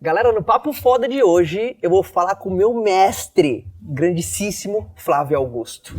Galera, no Papo Foda de hoje, eu vou falar com o meu mestre, grandíssimo Flávio Augusto.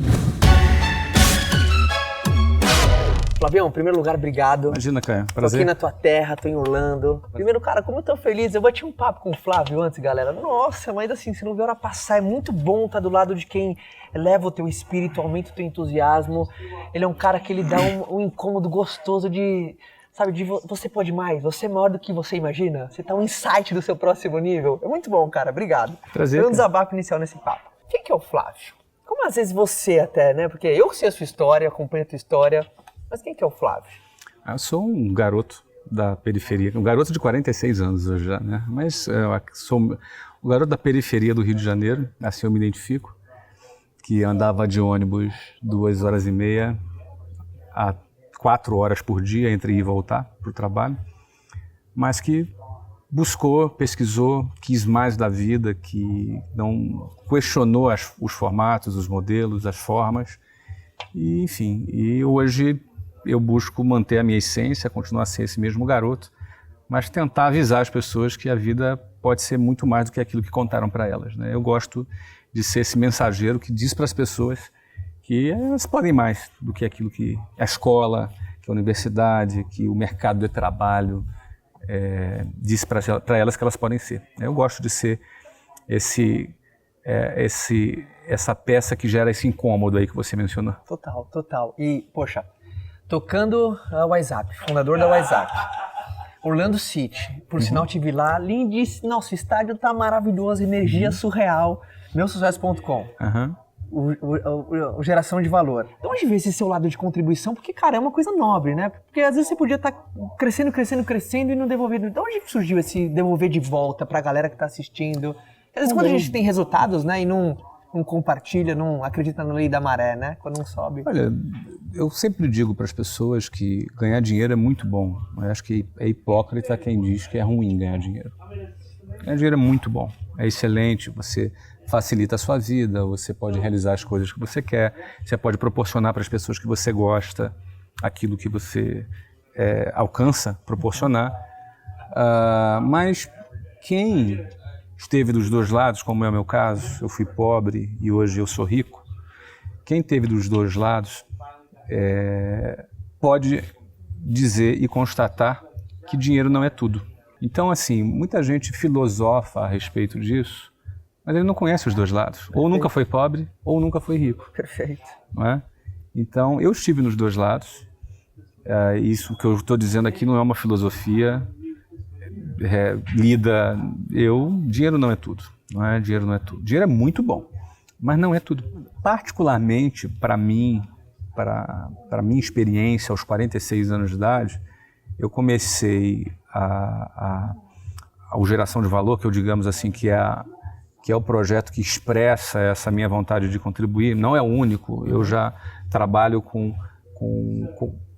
Flavião, em primeiro lugar, obrigado. Imagina, Caio. Prazer. Tô aqui na tua terra, tô em Orlando. Primeiro, cara, como eu tô feliz. Eu bati um papo com o Flávio antes, galera. Nossa, mas assim, você não vê a hora passar. É muito bom estar do lado de quem eleva o teu espírito, aumenta o teu entusiasmo. Ele é um cara que ele dá um incômodo gostoso de... Sabe, de você pode mais, você é maior do que você imagina. Você tá um insight do seu próximo nível. É muito bom, cara. Obrigado. Prazer. Foi um desabafo inicial nesse papo. Quem que é o Flávio? Como às vezes você até, né? Porque eu sei a sua história, acompanho a tua história. Mas quem que é o Flávio? Eu sou um garoto da periferia, um garoto de 46 anos hoje já, né? Mas eu sou o garoto da periferia do Rio de Janeiro, assim eu me identifico, que andava de ônibus 2h30 a 4 horas por dia entre ir e voltar para o trabalho, mas que buscou, pesquisou, quis mais da vida, que não questionou os formatos, os modelos, as formas, e enfim, e hoje eu busco manter a minha essência, continuar a ser esse mesmo garoto, mas tentar avisar as pessoas que a vida pode ser muito mais do que aquilo que contaram para elas, né? Eu gosto de ser esse mensageiro que diz para as pessoas que elas podem mais do que aquilo que a escola, que a universidade, que o mercado de trabalho diz para elas que elas podem ser. Eu gosto de ser essa peça que gera esse incômodo aí que você mencionou. Total, total. E, poxa, tocando a WhatsApp, fundador da WhatsApp, Orlando City, por sinal tive lá, lindíssimo, nossa, o estádio tá maravilhoso, energia surreal, meusucesso.com, o geração de valor. De onde veio esse seu lado de contribuição? Porque, cara, é uma coisa nobre, né? Porque às vezes você podia estar crescendo e não devolver. De onde surgiu esse devolver de volta pra galera que tá assistindo? Às vezes quando a gente tem resultados, né, e não compartilha, não acredita na lei da maré, né? Quando não sobe. Olha, eu sempre digo para as pessoas que ganhar dinheiro é muito bom. Eu acho que é hipócrita quem diz que é ruim ganhar dinheiro. Ganhar dinheiro é muito bom, é excelente, você facilita a sua vida, você pode realizar as coisas que você quer, você pode proporcionar para as pessoas que você gosta aquilo que você alcança proporcionar. Mas quem esteve dos dois lados, como é o meu caso, eu fui pobre e hoje eu sou rico, quem esteve dos dois lados pode dizer e constatar que dinheiro não é tudo. Então, assim, muita gente filosofa a respeito disso, mas ele não conhece os dois lados. Perfeito. Ou nunca foi pobre, ou nunca foi rico. Perfeito. Não é? Então, eu estive nos dois lados. Isso que eu estou dizendo aqui não é uma filosofia dinheiro não é tudo, não é? Dinheiro não é tudo. Dinheiro é muito bom, mas não é tudo. Particularmente para mim, para minha experiência aos 46 anos de idade, eu comecei o Geração de Valor, que eu digamos assim que é o projeto que expressa essa minha vontade de contribuir. Não é o único, eu já trabalho com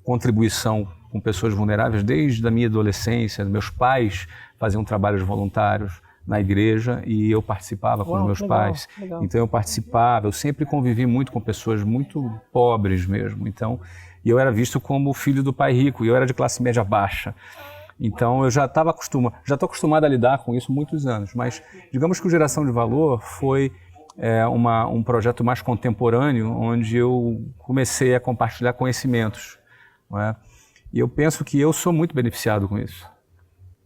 contribuição com pessoas vulneráveis desde a minha adolescência. Meus pais faziam trabalhos voluntários na igreja e eu participava com os meus pais. Legal. Então eu participava, eu sempre convivi muito com pessoas muito pobres mesmo. Então, e eu era visto como filho do pai rico e eu era de classe média baixa. Então eu já estou acostumado a lidar com isso há muitos anos. Mas digamos que o Geração de Valor foi um projeto mais contemporâneo, onde eu comecei a compartilhar conhecimentos, não é? E eu penso que eu sou muito beneficiado com isso.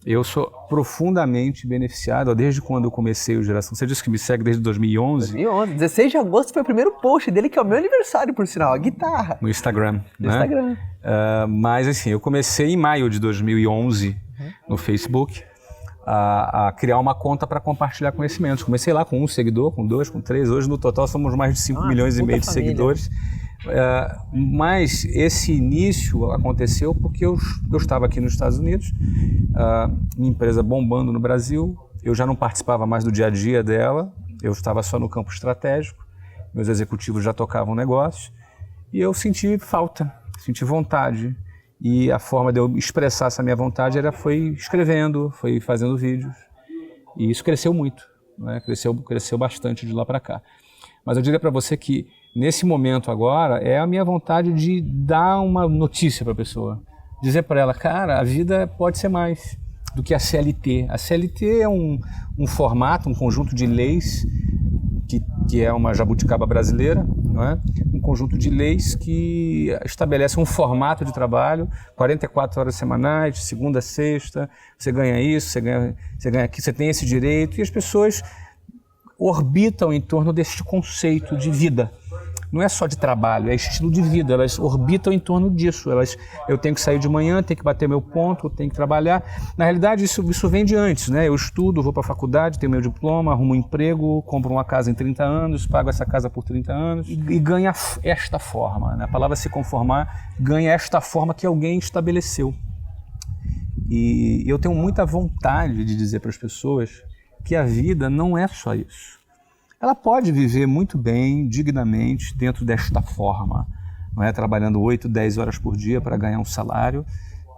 Eu sou profundamente beneficiado desde quando eu comecei o Geração. Você disse que me segue desde 2011? 2011. 16 de agosto foi o primeiro post dele, que é o meu aniversário, por sinal, a guitarra. No Instagram. No Instagram. Mas assim, eu comecei em maio de 2011 no Facebook a criar uma conta para compartilhar conhecimentos. Comecei lá com 1 seguidor, com 2, com 3. Hoje no total somos mais de 5 milhões e meio de seguidores. Mas esse início aconteceu porque eu estava aqui nos Estados Unidos, minha empresa bombando no Brasil, eu já não participava mais do dia a dia dela, eu estava só no campo estratégico, meus executivos já tocavam negócios e eu senti falta, senti vontade, e a forma de eu expressar essa minha vontade foi escrevendo, foi fazendo vídeos, e isso cresceu muito, né? Cresceu bastante de lá para cá. Mas eu diria para você que nesse momento agora é a minha vontade de dar uma notícia para a pessoa, dizer para ela, cara, a vida pode ser mais do que a CLT. A CLT é um formato, um conjunto de leis que é uma jabuticaba brasileira, não é? Um conjunto de leis que estabelece um formato de trabalho, 44 horas semanais, de segunda a sexta, você ganha isso, você ganha aqui, você tem esse direito, e as pessoas orbitam em torno deste conceito de vida. Não é só de trabalho, é estilo de vida, elas orbitam em torno disso. Eu tenho que sair de manhã, tenho que bater meu ponto, eu tenho que trabalhar. Na realidade, isso vem de antes, né? Eu estudo, vou para a faculdade, tenho meu diploma, arrumo um emprego, compro uma casa em 30 anos, pago essa casa por 30 anos e ganha esta forma, né? A palavra se conformar ganha esta forma que alguém estabeleceu. E eu tenho muita vontade de dizer para as pessoas que a vida não é só isso. Ela pode viver muito bem, dignamente, dentro desta forma, não é? Trabalhando 8, 10 horas por dia para ganhar um salário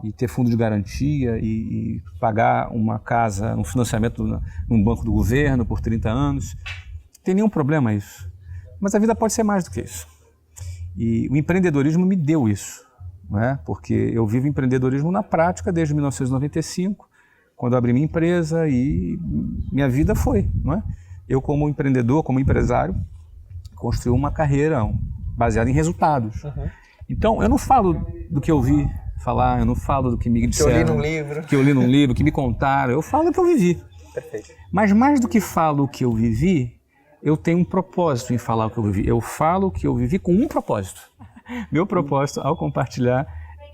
e ter fundo de garantia e pagar uma casa, um financiamento num banco do governo por 30 anos. Não tem nenhum problema isso. Mas a vida pode ser mais do que isso. E o empreendedorismo me deu isso, não é? Porque eu vivo empreendedorismo na prática desde 1995, quando eu abri minha empresa e minha vida foi, não é? Eu, como empreendedor, como empresário, construí uma carreira baseada em resultados. Uhum. Então, eu não falo do que eu ouvi falar, eu não falo do que me disseram. Que eu li num livro, que me contaram. Eu falo do que eu vivi. Perfeito. Mas mais do que falo o que eu vivi, eu tenho um propósito em falar o que eu vivi. Eu falo o que eu vivi com um propósito. Meu propósito, ao compartilhar,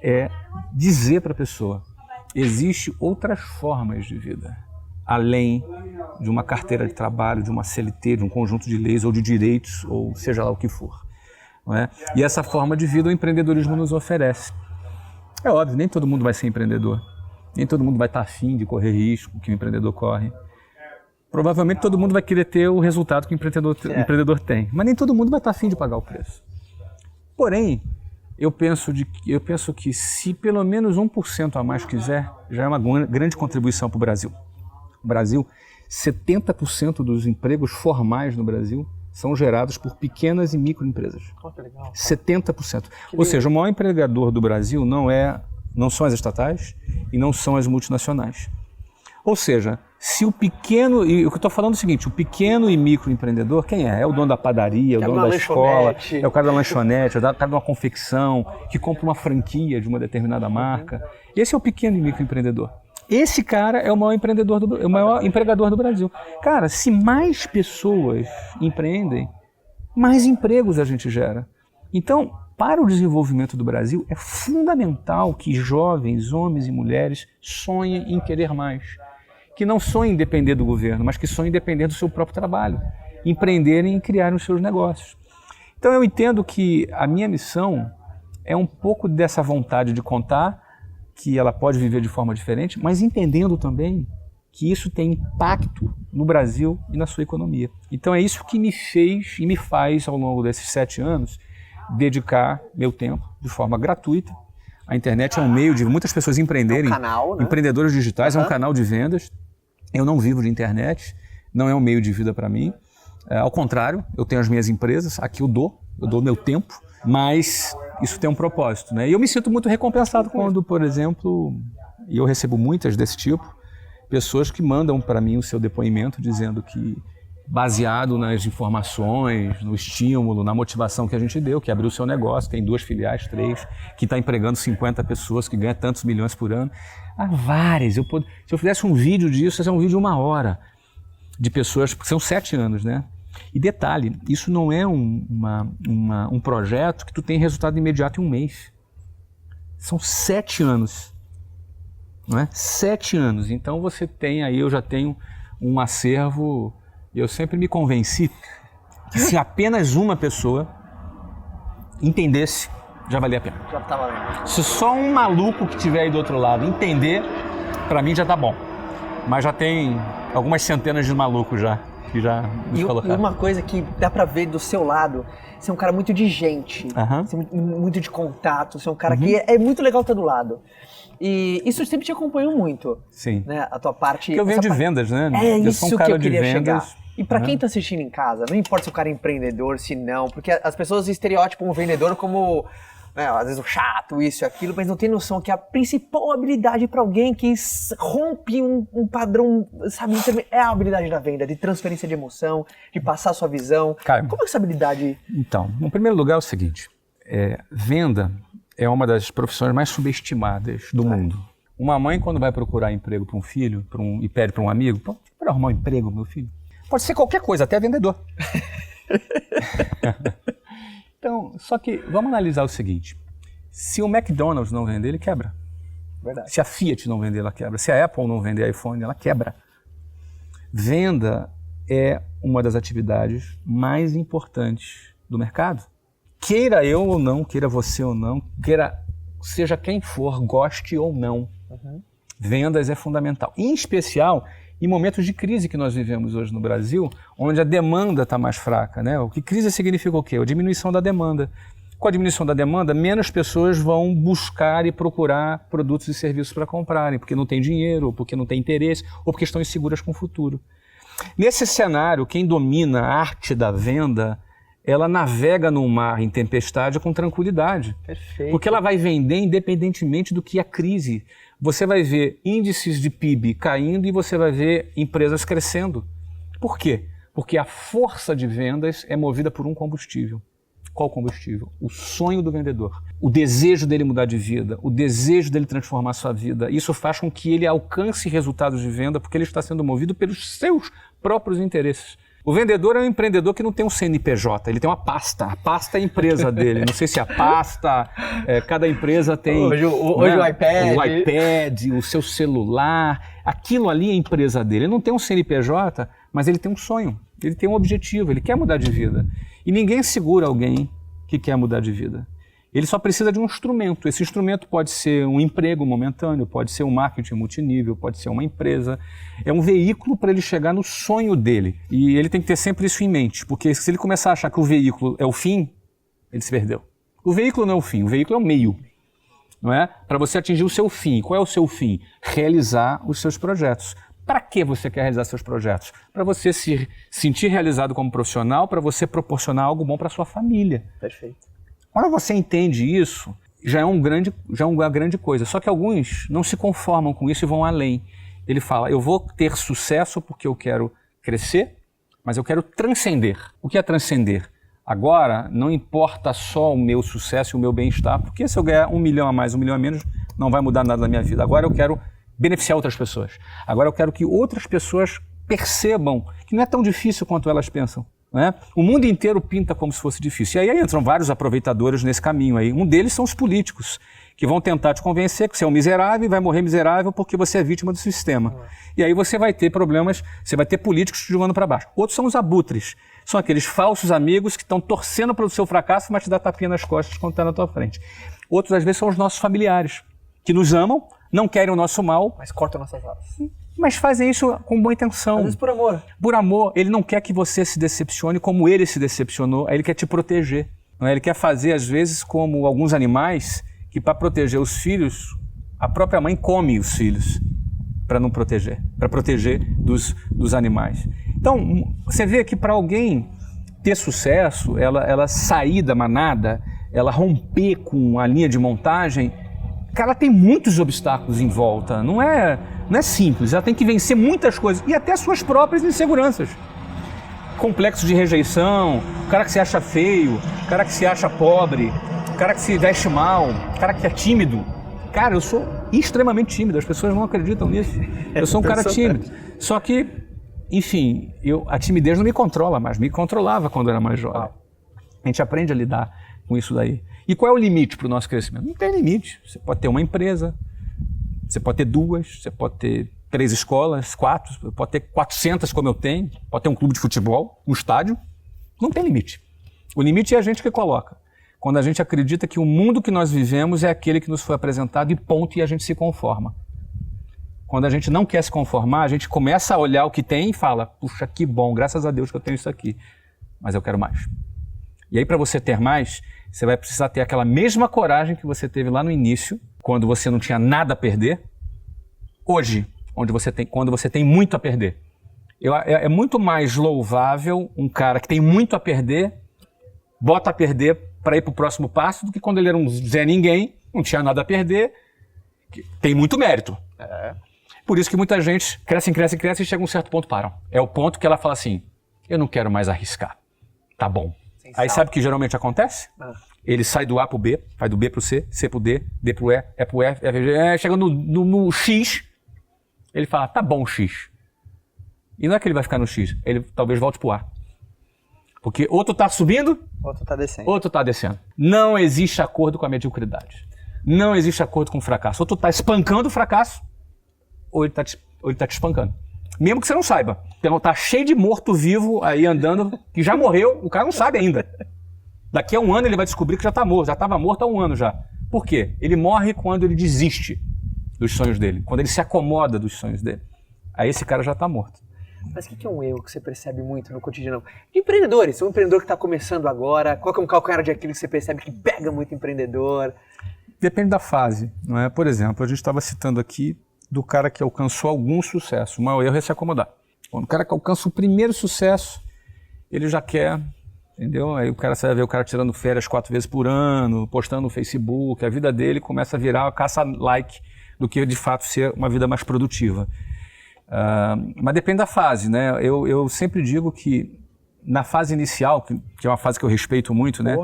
é dizer para a pessoa: existem outras formas de vida, além de uma carteira de trabalho, de uma CLT, de um conjunto de leis ou de direitos, ou seja lá o que for. Não é? E essa forma de vida o empreendedorismo nos oferece. É óbvio, nem todo mundo vai ser empreendedor. Nem todo mundo vai estar afim de correr risco que o empreendedor corre. Provavelmente todo mundo vai querer ter o resultado que o empreendedor tem. Mas nem todo mundo vai estar afim de pagar o preço. Porém, eu penso que se pelo menos 1% a mais quiser, já é uma grande contribuição para o Brasil. No Brasil, 70% dos empregos formais no Brasil são gerados por pequenas e microempresas. Oh, que legal. 70%. Ou seja, o maior empregador do Brasil não são as estatais e não são as multinacionais. Ou seja, se o pequeno, e o que eu estou falando é o seguinte, o pequeno e microempreendedor, quem é? É o dono da padaria, é o dono da escola, é o cara da lanchonete, é o cara de uma confecção, que compra uma franquia de uma determinada marca. Esse é o pequeno e microempreendedor. Esse cara é o maior empregador do Brasil. Cara, se mais pessoas empreendem, mais empregos a gente gera. Então, para o desenvolvimento do Brasil, é fundamental que jovens, homens e mulheres, sonhem em querer mais. Que não sonhem em depender do governo, mas que sonhem em depender do seu próprio trabalho. Empreenderem e criarem os seus negócios. Então, eu entendo que a minha missão é um pouco dessa vontade de contar que ela pode viver de forma diferente, mas entendendo também que isso tem impacto no Brasil e na sua economia. Então é isso que me fez e me faz, ao longo desses 7 anos, dedicar meu tempo de forma gratuita. A internet é um meio de muitas pessoas empreenderem. É um canal, né? Empreendedores digitais, é um canal de vendas. Eu não vivo de internet, não é um meio de vida para mim. Ao contrário, eu tenho as minhas empresas, aqui eu dou meu tempo, mas isso tem um propósito, né? E eu me sinto muito recompensado quando, por exemplo, e eu recebo muitas desse tipo, pessoas que mandam para mim o seu depoimento dizendo que, baseado nas informações, no estímulo, na motivação que a gente deu, que abriu o seu negócio, tem 2 filiais, 3, que está empregando 50 pessoas, que ganha tantos milhões por ano. Há várias. Se eu fizesse um vídeo disso, ia ser um vídeo de 1 hora de pessoas, porque são 7 anos, né? E detalhe, isso não é um projeto que tu tem resultado imediato em 1 mês. São 7 anos. Não é? 7 anos. Então você tem aí, eu já tenho um acervo. Eu sempre me convenci que se apenas uma pessoa entendesse, já valia a pena. Já tá valendo. Se só um maluco que estiver aí do outro lado entender, para mim já tá bom. Mas já tem algumas centenas de malucos já. Que já nos colocaram. E uma coisa que dá pra ver do seu lado, você é um cara muito de gente, você é muito de contato, você é um cara que é muito legal estar do lado. E isso sempre te acompanhou muito. Sim. Né? A tua parte... Porque eu venho de vendas, né? É eu isso sou um cara que eu queria chegar. Vendas, E pra quem tá assistindo em casa, não importa se o cara é empreendedor, se não, porque as pessoas estereotipam o vendedor como né, às vezes o chato, isso e aquilo, mas não tem noção que a principal habilidade para alguém que rompe um padrão, sabe, é a habilidade da venda, de transferência de emoção, de passar a sua visão. Cara, como é essa habilidade? Então, no primeiro lugar é o seguinte, venda é uma das profissões mais subestimadas do mundo. Uma mãe, quando vai procurar emprego para um filho e pede para um amigo, para arrumar um emprego, meu filho, pode ser qualquer coisa, até vendedor. Então, só que vamos analisar o seguinte, se o McDonald's não vender, ele quebra. Verdade. Se a Fiat não vender, ela quebra. Se a Apple não vender iPhone, ela quebra. Venda é uma das atividades mais importantes do mercado. Queira eu ou não, queira você ou não, queira seja quem for, goste ou não, vendas é fundamental. Em especial em momentos de crise que nós vivemos hoje no Brasil, onde a demanda está mais fraca, né? O que crise significa o quê? A diminuição da demanda. Com a diminuição da demanda, menos pessoas vão buscar e procurar produtos e serviços para comprarem, porque não tem dinheiro, ou porque não tem interesse, ou porque estão inseguras com o futuro. Nesse cenário, quem domina a arte da venda, ela navega num mar em tempestade com tranquilidade. Perfeito. Porque ela vai vender independentemente do que é crise. Você vai ver índices de PIB caindo e você vai ver empresas crescendo. Por quê? Porque a força de vendas é movida por um combustível. Qual combustível? O sonho do vendedor. O desejo dele mudar de vida, o desejo dele transformar sua vida. Isso faz com que ele alcance resultados de venda porque ele está sendo movido pelos seus próprios interesses. O vendedor é um empreendedor que não tem um CNPJ, ele tem uma pasta. A pasta é a empresa dele. Não sei se a pasta, cada empresa tem... Hoje o iPad. O iPad, o seu celular. Aquilo ali é a empresa dele. Ele não tem um CNPJ, mas ele tem um sonho. Ele tem um objetivo, ele quer mudar de vida. E ninguém segura alguém que quer mudar de vida. Ele só precisa de um instrumento. Esse instrumento pode ser um emprego momentâneo, pode ser um marketing multinível, pode ser uma empresa. É um veículo para ele chegar no sonho dele. E ele tem que ter sempre isso em mente, porque se ele começar a achar que o veículo é o fim, ele se perdeu. O veículo não é o fim, o veículo é o meio. Não é? Para você atingir o seu fim. Qual é o seu fim? Realizar os seus projetos. Para que você quer realizar seus projetos? Para você se sentir realizado como profissional, para você proporcionar algo bom para sua família. Perfeito. Quando você entende isso, já é uma grande coisa. Só que alguns não se conformam com isso e vão além. Ele fala, eu vou ter sucesso porque eu quero crescer, mas eu quero transcender. O que é transcender? Agora, não importa só o meu sucesso e o meu bem-estar, porque se eu ganhar 1 milhão a mais, 1 milhão a menos, não vai mudar nada na minha vida. Agora eu quero beneficiar outras pessoas. Agora eu quero que outras pessoas percebam que não é tão difícil quanto elas pensam. Né? O mundo inteiro pinta como se fosse difícil. E aí entram vários aproveitadores nesse caminho aí. Um deles são os políticos, que vão tentar te convencer que você é um miserável e vai morrer miserável porque você é vítima do sistema. E aí você vai ter problemas, você vai ter políticos te jogando para baixo. Outros são os abutres. São aqueles falsos amigos que estão torcendo para o seu fracasso, mas te dá tapinha nas costas quando está na tua frente. Outros, às vezes, são os nossos familiares, que nos amam, não querem o nosso mal, Mas cortam nossas asas. mas fazem isso com boa intenção. Às vezes por amor. Por amor, ele não quer que você se decepcione como ele se decepcionou, aí ele quer te proteger. Não é? Ele quer fazer, às vezes, como alguns animais, que para proteger os filhos, a própria mãe come os filhos para não proteger, para proteger dos animais. Então, você vê que para alguém ter sucesso, ela sair da manada, ela romper com a linha de montagem, ela tem muitos obstáculos em volta, não é simples, ela tem que vencer muitas coisas e até suas próprias inseguranças. Complexo de rejeição, o cara que se acha feio, o cara que se acha pobre, o cara que se veste mal, o cara que é tímido. Cara, eu sou extremamente tímido, as pessoas não acreditam nisso. Eu sou um cara tímido. Só que, enfim, a timidez não me controla mais, me controlava quando eu era mais jovem. A gente aprende a lidar com isso daí. E qual é o limite para o nosso crescimento? Não tem limite. Você pode ter uma empresa, você pode ter 2, você pode ter 3 escolas, 4, pode ter 400 como eu tenho, pode ter um clube de futebol, um estádio. Não tem limite. O limite é a gente que coloca. Quando a gente acredita que o mundo que nós vivemos é aquele que nos foi apresentado e ponto, e a gente se conforma. Quando a gente não quer se conformar, a gente começa a olhar o que tem e fala, puxa, que bom, graças a Deus que eu tenho isso aqui, mas eu quero mais. E aí, para você ter mais, você vai precisar ter aquela mesma coragem que você teve lá no início, quando você não tinha nada a perder, hoje, quando você tem muito a perder. É muito mais louvável um cara que tem muito a perder, bota a perder para ir para o próximo passo do que quando ele era um Zé Ninguém, não tinha nada a perder, tem muito mérito. Por isso que muita gente cresce e chega a um certo ponto param. É o ponto que ela fala assim, eu não quero mais arriscar, tá bom. Aí sabe o que geralmente acontece? Ele sai do A pro B, vai do B pro C, C pro D, D pro E, E pro F, chega no X, ele fala, tá bom X. E não é que ele vai ficar no X, ele talvez volte pro A. Porque ou tu tá subindo, ou tu tá descendo. Não existe acordo com a mediocridade. Não existe acordo com o fracasso. Ou tu tá espancando o fracasso, ou ele tá te espancando. Mesmo que você não saiba. Então tá cheio de morto-vivo aí andando, que já morreu, o cara não sabe ainda. Daqui a um ano ele vai descobrir que já tá morto, já estava morto há um ano já. Por quê? Ele morre quando ele desiste dos sonhos dele, quando ele se acomoda dos sonhos dele. Aí esse cara já tá morto. Mas o que é um erro que você percebe muito no cotidiano? De empreendedores, um empreendedor que está começando agora, qual que é um calcanhar de Aquiles que você percebe que pega muito empreendedor? Depende da fase, não é? Por exemplo, a gente estava citando aqui do cara que alcançou algum sucesso. O maior erro é se acomodar. Quando o cara que alcança o primeiro sucesso, ele já quer, entendeu? Aí você vai ver o cara tirando férias 4 vezes por ano, postando no Facebook, a vida dele começa a virar uma caça-like do que de fato ser uma vida mais produtiva. Mas depende da fase, né? Eu sempre digo que na fase inicial, que é uma fase que eu respeito muito, né?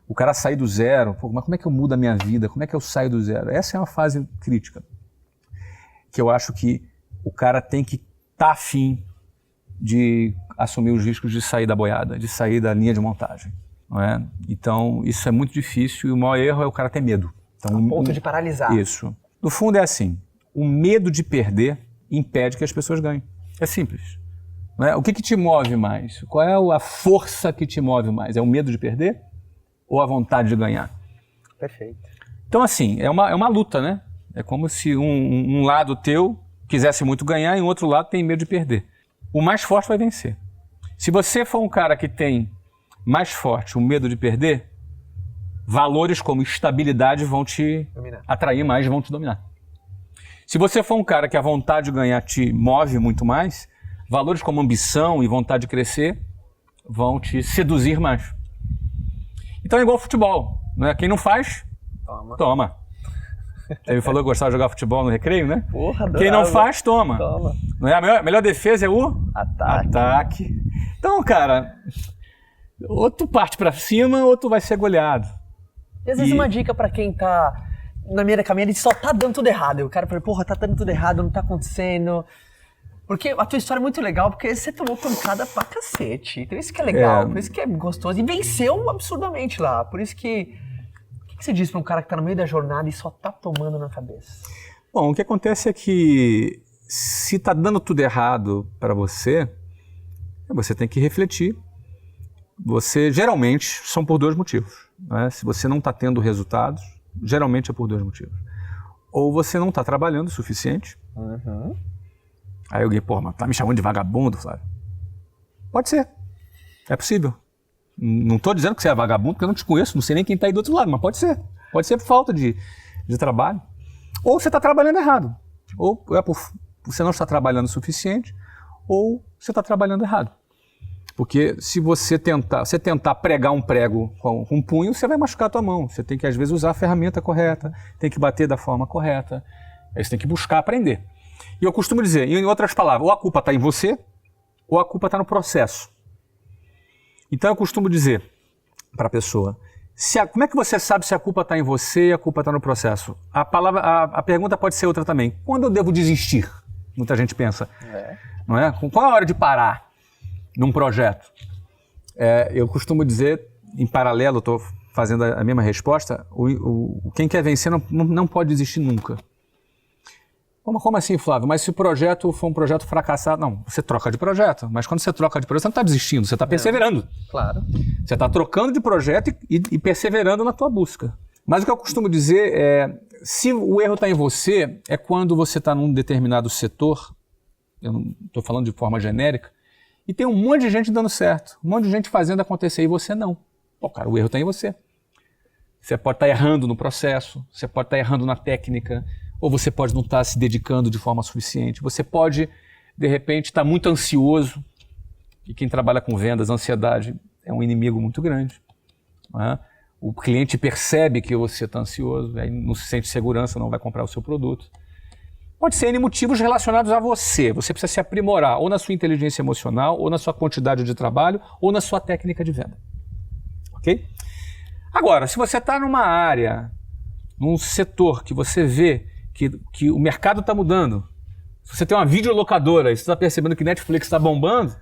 O cara sair do zero, mas como é que eu mudo a minha vida? Como é que eu saio do zero? Essa é uma fase crítica, que eu acho que o cara tem que estar afim de assumir os riscos de sair da boiada, de sair da linha de montagem, não é? Então, isso é muito difícil e o maior erro é o cara ter medo. Então, a ponto de paralisar. Isso. No fundo é assim, o medo de perder impede que as pessoas ganhem. É simples. Não é? O que te move mais? Qual é a força que te move mais? É o medo de perder ou a vontade de ganhar? Perfeito. Então, assim, é uma luta, né? É como se um lado teu quisesse muito ganhar e o outro lado tem medo de perder. O mais forte vai vencer. Se você for um cara que tem mais forte o medo de perder, valores como estabilidade vão te atrair mais, vão te dominar. Se você for um cara que a vontade de ganhar te move muito mais, valores como ambição e vontade de crescer vão te seduzir mais. Então é igual futebol, né? Quem não faz, toma. Você me falou que gostava de jogar futebol no recreio, né? Porra, quem não faz, toma. Não é? A melhor defesa é o ataque. Então, cara, ou tu parte pra cima ou tu vai ser goleado. E às vezes uma dica pra quem tá na minha caminhada e só tá dando tudo errado. E o cara fala, porra, tá dando tudo errado, não tá acontecendo. Porque a tua história é muito legal, porque você tomou pancada pra cacete. Então isso que é legal, por isso que é gostoso. E venceu absurdamente lá. Por isso que... O que você diz pra um cara que tá no meio da jornada e só tá tomando na cabeça? Bom, o que acontece é que se tá dando tudo errado pra você, você tem que refletir. Geralmente, são por 2 motivos. Né? Se você não tá tendo resultados, geralmente é por 2 motivos. Ou você não tá trabalhando o suficiente. Aí alguém, mas tá me chamando de vagabundo, Flávio? Pode ser. É possível. Não estou dizendo que você é vagabundo, porque eu não te conheço, não sei nem quem está aí do outro lado, mas pode ser. Pode ser por falta de trabalho. Ou você está trabalhando errado. Ou é por você não está trabalhando o suficiente, ou você está trabalhando errado. Porque se você tentar pregar um prego com um punho, você vai machucar a tua mão. Você tem que, às vezes, usar a ferramenta correta, tem que bater da forma correta. Aí você tem que buscar aprender. E eu costumo dizer, em outras palavras, ou a culpa está em você, ou a culpa está no processo. Então eu costumo dizer para a pessoa, como é que você sabe se a culpa está em você e a culpa está no processo? A pergunta pode ser outra também. Quando eu devo desistir? Muita gente pensa. Não é? Qual é a hora de parar num projeto? Eu costumo dizer, em paralelo, estou fazendo a mesma resposta, quem quer vencer não pode desistir nunca. Como assim, Flávio? Mas se o projeto for um projeto fracassado... Não, você troca de projeto. Mas quando você troca de projeto, você não está desistindo, você está perseverando. Claro. Você está trocando de projeto e perseverando na tua busca. Mas o que eu costumo dizer é... Se o erro está em você, é quando você está num determinado setor, eu não estou falando de forma genérica, e tem um monte de gente dando certo, um monte de gente fazendo acontecer e você não. Cara, o erro está em você. Você pode estar errando no processo, você pode estar errando na técnica, ou você pode não estar se dedicando de forma suficiente. Você pode, de repente, estar muito ansioso. E quem trabalha com vendas, a ansiedade é um inimigo muito grande. Não é? o cliente percebe que você está ansioso, aí não se sente segurança, não vai comprar o seu produto. Pode ser N motivos relacionados a você. Você precisa se aprimorar ou na sua inteligência emocional, ou na sua quantidade de trabalho, ou na sua técnica de venda. Ok? Agora, se você está numa área, num setor que você vê que o mercado está mudando, se você tem uma videolocadora e você está percebendo que Netflix está bombando,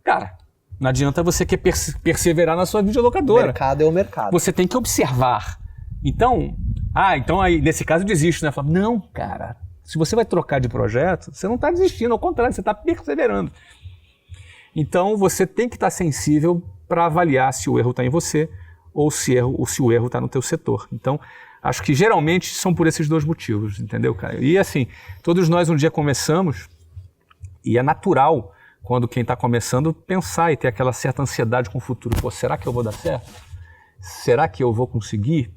cara, não adianta você querer perseverar na sua videolocadora. O mercado é o mercado. Você tem que observar. Então aí nesse caso desiste, né? Fala, não, cara, se você vai trocar de projeto, você não está desistindo, ao contrário, você está perseverando. Então você tem que estar sensível para avaliar se o erro está em você ou se o erro está no teu setor. Então, acho que geralmente são por esses dois motivos, entendeu, cara? E assim, todos nós um dia começamos, e é natural, quando quem está começando, pensar e ter aquela certa ansiedade com o futuro. Pô, será que eu vou dar certo? Será que eu vou conseguir?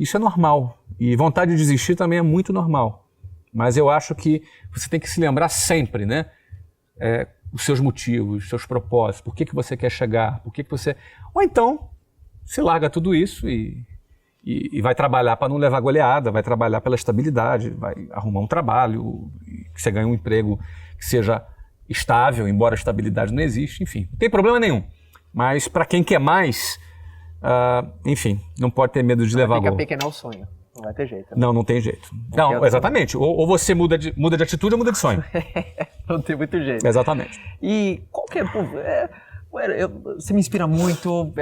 Isso é normal. E vontade de desistir também é muito normal. Mas eu acho que você tem que se lembrar sempre, né? Os seus motivos, os seus propósitos, por que você quer chegar, por que você... Ou então, você larga tudo isso e vai trabalhar para não levar goleada, vai trabalhar pela estabilidade, vai arrumar um trabalho, que você ganhe um emprego que seja estável, embora a estabilidade não existe, enfim, não tem problema nenhum. Mas para quem quer mais, enfim, não pode ter medo de levar gol. Tem que apequenar o sonho, não vai ter jeito. Né? Não tem jeito. Não, exatamente. Ou você muda de atitude ou muda de sonho. Não tem muito jeito. Exatamente. E qualquer... você me inspira muito,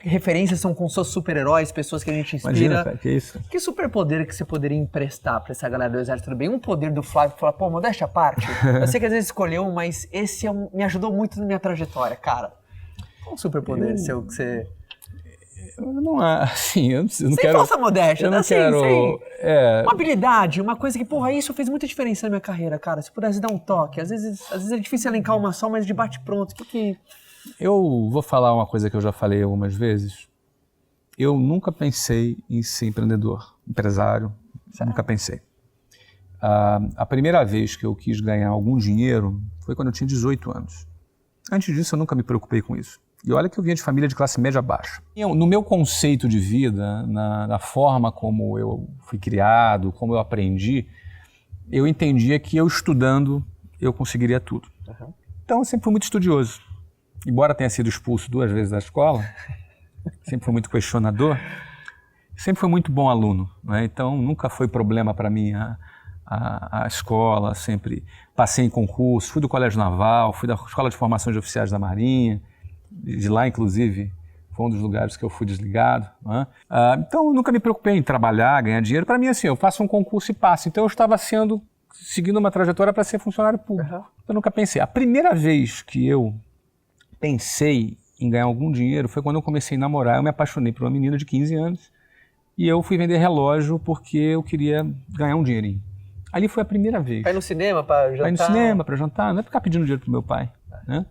referências são com seus super-heróis, pessoas que a gente inspira. Imagina, cara, que isso? Que superpoder que você poderia emprestar pra essa galera do Exército do Bem? Um poder do Flávio, falar, pô, modéstia à parte, eu sei que às vezes escolheu, mas esse me ajudou muito na minha trajetória, cara. Qual superpoder seu que você... Não, assim, eu não sem quero... falsa modéstia, eu não assim, quero... Uma habilidade, uma coisa que, porra, isso fez muita diferença na minha carreira, cara. Se pudesse dar um toque, às vezes é difícil elencar uma só, mas de bate-pronto, Eu vou falar uma coisa que eu já falei algumas vezes. Eu nunca pensei em ser empreendedor, empresário, nunca pensei. A primeira vez que eu quis ganhar algum dinheiro foi quando eu tinha 18 anos. Antes disso, eu nunca me preocupei com isso. E olha que eu vinha de família de classe média baixa. No meu conceito de vida, na forma como eu fui criado, como eu aprendi, eu entendia que eu estudando, eu conseguiria tudo. Uhum. Então, eu sempre fui muito estudioso. Embora tenha sido expulso 2 vezes da escola, sempre fui muito questionador, sempre fui muito bom aluno, né? Então nunca foi problema para mim a escola, sempre passei em concurso, fui do Colégio Naval, fui da Escola de Formação de Oficiais da Marinha, de lá inclusive foi um dos lugares que eu fui desligado, né? Então nunca me preocupei em trabalhar, ganhar dinheiro. Para mim assim, eu faço um concurso e passo, então eu estava seguindo uma trajetória para ser funcionário público. Uhum. Eu nunca pensei. A primeira vez que eu pensei em ganhar algum dinheiro foi quando eu comecei a namorar. Eu me apaixonei por uma menina de 15 anos e eu fui vender relógio porque eu queria ganhar um dinheirinho. Ali foi a primeira vez. Vai no cinema para jantar? Vai no cinema para jantar, não é ficar pedindo dinheiro pro meu pai. Né?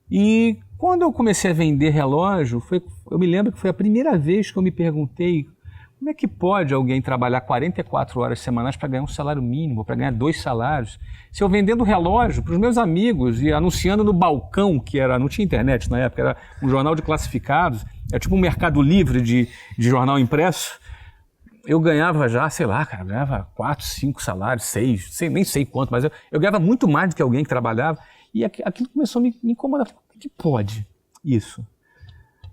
E quando eu comecei a vender relógio, eu me lembro que foi a primeira vez que eu me perguntei como é que pode alguém trabalhar 44 horas semanais para ganhar um salário mínimo, para ganhar 2 salários? Se eu vendendo relógio para os meus amigos e anunciando no balcão, não tinha internet na época, era um jornal de classificados, era tipo um Mercado Livre de jornal impresso, eu ganhava já, sei lá, cara, ganhava 4, 5 salários, 6, nem sei quanto, mas eu ganhava muito mais do que alguém que trabalhava e aquilo começou a me incomodar. Como é que pode isso?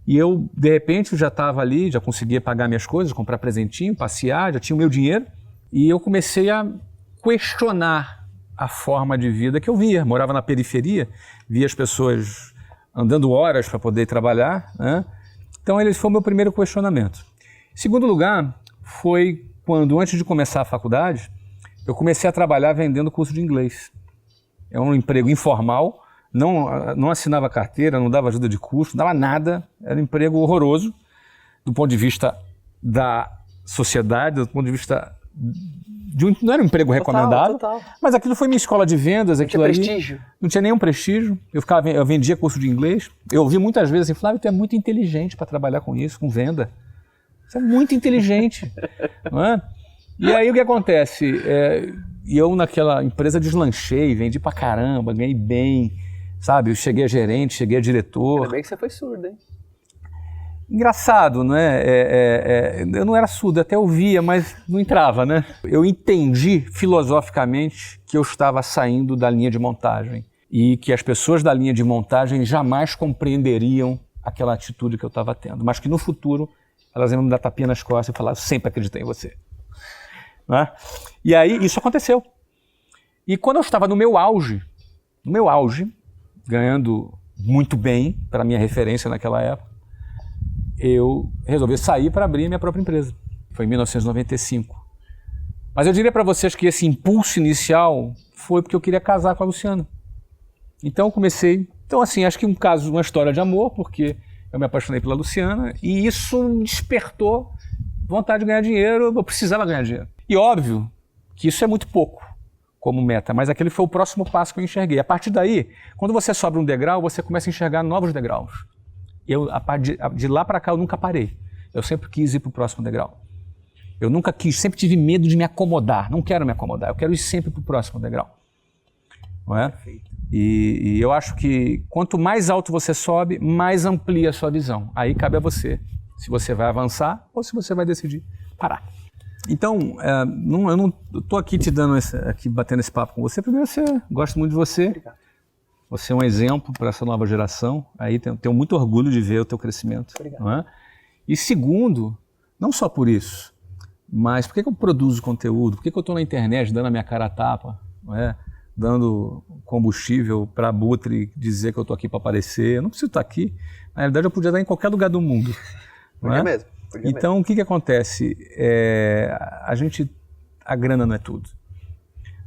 E eu, de repente, já estava ali, já conseguia pagar minhas coisas, comprar presentinho, passear, já tinha o meu dinheiro. E eu comecei a questionar a forma de vida que eu via. Morava na periferia, via as pessoas andando horas para poder trabalhar, né? Então, esse foi o meu primeiro questionamento. Segundo lugar, foi quando, antes de começar a faculdade, eu comecei a trabalhar vendendo curso de inglês. É um emprego informal. Não assinava carteira, não dava ajuda de custo, não dava nada, era um emprego horroroso do ponto de vista da sociedade, do ponto de vista não era um emprego recomendável, mas aquilo foi minha escola de vendas, aquilo ali prestígio. Não tinha nenhum prestígio, eu vendia curso de inglês, eu ouvi muitas vezes assim, Flávio, tu é muito inteligente para trabalhar com isso, com venda, você é muito inteligente, não é? E aí o que acontece, e eu naquela empresa deslanchei, vendi pra caramba, ganhei bem, sabe, eu cheguei a gerente, cheguei a diretor. Ainda bem que você foi surdo, hein? Engraçado, não é? Eu não era surdo, até ouvia, mas não entrava, né? Eu entendi filosoficamente que eu estava saindo da linha de montagem e que as pessoas da linha de montagem jamais compreenderiam aquela atitude que eu estava tendo, mas que no futuro elas iam me dar tapinha nas costas e falar, sempre acreditei em você. Não é? E aí isso aconteceu. E quando eu estava no meu auge, ganhando muito bem, para minha referência naquela época, eu resolvi sair para abrir minha própria empresa. Foi em 1995. Mas eu diria para vocês que esse impulso inicial foi porque eu queria casar com a Luciana. Então eu comecei... Então assim, acho que uma história de amor, porque eu me apaixonei pela Luciana e isso me despertou vontade de ganhar dinheiro, eu precisava ganhar dinheiro. E óbvio que isso é muito pouco como meta, mas aquele foi o próximo passo que eu enxerguei. A partir daí, quando você sobe um degrau, você começa a enxergar novos degraus. De lá para cá eu nunca parei. Eu sempre quis ir para o próximo degrau. Eu nunca quis, sempre tive medo de me acomodar. Não quero me acomodar, eu quero ir sempre para o próximo degrau. Não é? Perfeito. E eu acho que quanto mais alto você sobe, mais amplia a sua visão. Aí cabe a você, se você vai avançar ou se você vai decidir parar. Então, eu não estou aqui batendo esse papo com você. Primeiro, gosto muito de você. Obrigado. Você é um exemplo para essa nova geração. Aí tenho muito orgulho de ver o teu crescimento. Obrigado. Não é? E segundo, não só por isso, mas por que eu produzo conteúdo? Por que eu estou na internet dando a minha cara a tapa? Não é? Dando combustível para a Butre dizer que eu estou aqui para aparecer. Eu não preciso estar aqui. Na realidade, eu podia estar em qualquer lugar do mundo. Não é? Mesmo. Então, o que acontece? A grana não é tudo.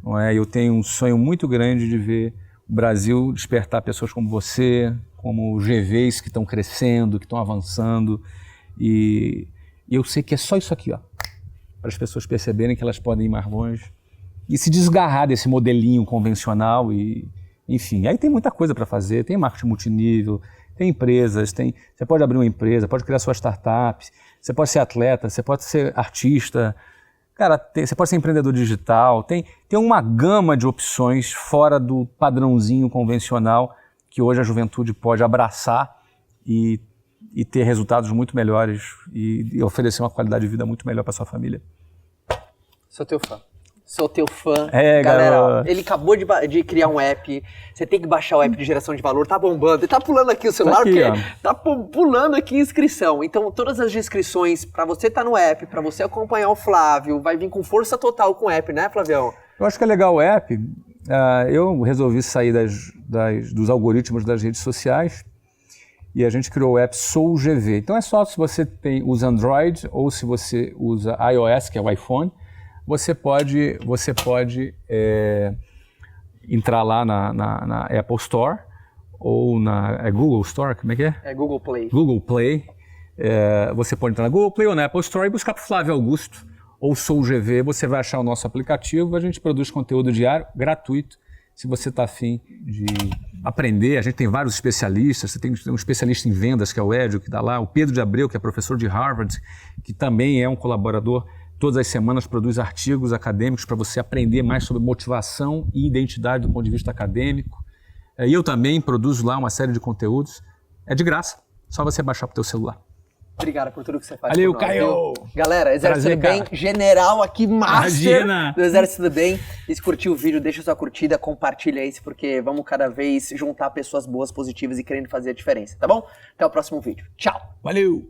Não é? Eu tenho um sonho muito grande de ver o Brasil despertar pessoas como você, como GVs que estão crescendo, que estão avançando. E eu sei que é só isso aqui, ó, para as pessoas perceberem que elas podem ir mais longe e se desgarrar desse modelinho convencional. Enfim, aí tem muita coisa para fazer, tem marketing multinível, tem empresas, você pode abrir uma empresa, pode criar sua startup, você pode ser atleta, você pode ser artista, cara, você pode ser empreendedor digital, tem uma gama de opções fora do padrãozinho convencional que hoje a juventude pode abraçar e ter resultados muito melhores e oferecer uma qualidade de vida muito melhor para sua família. Sou teu fã. Sou teu fã. Galera, ó, ele acabou de criar um app. Você tem que baixar o app de geração de valor. Tá bombando. Ele tá pulando aqui o celular, aqui, porque tá pulando aqui a inscrição. Então, todas as inscrições para você estar no app, para você acompanhar o Flávio, vai vir com força total com o app, né, Flavião? Eu acho que é legal o app. Eu resolvi sair dos algoritmos das redes sociais e a gente criou o app SouGV. Então, é só se você usa Android ou se você usa iOS, que é o iPhone, você pode entrar lá na Apple Store ou na Google Store, como é que é? É Google Play. Google Play. Você pode entrar na Google Play ou na Apple Store e buscar por Flávio Augusto ou SouGV. Você vai achar o nosso aplicativo. A gente produz conteúdo diário, gratuito. Se você está afim de aprender, a gente tem vários especialistas. Você tem um especialista em vendas, que é o Edio, que está lá. O Pedro de Abreu, que é professor de Harvard, que também é um colaborador. Todas as semanas produz artigos acadêmicos para você aprender mais sobre motivação e identidade do ponto de vista acadêmico. E eu também produzo lá uma série de conteúdos. É de graça, só você baixar para o teu celular. Obrigado por tudo que você faz. Valeu, Caio! Galera, Exército do Bem, general aqui, master do Exército do Bem. E se curtiu o vídeo, deixa sua curtida, compartilha isso, porque vamos cada vez juntar pessoas boas, positivas e querendo fazer a diferença, tá bom? Até o próximo vídeo. Tchau! Valeu!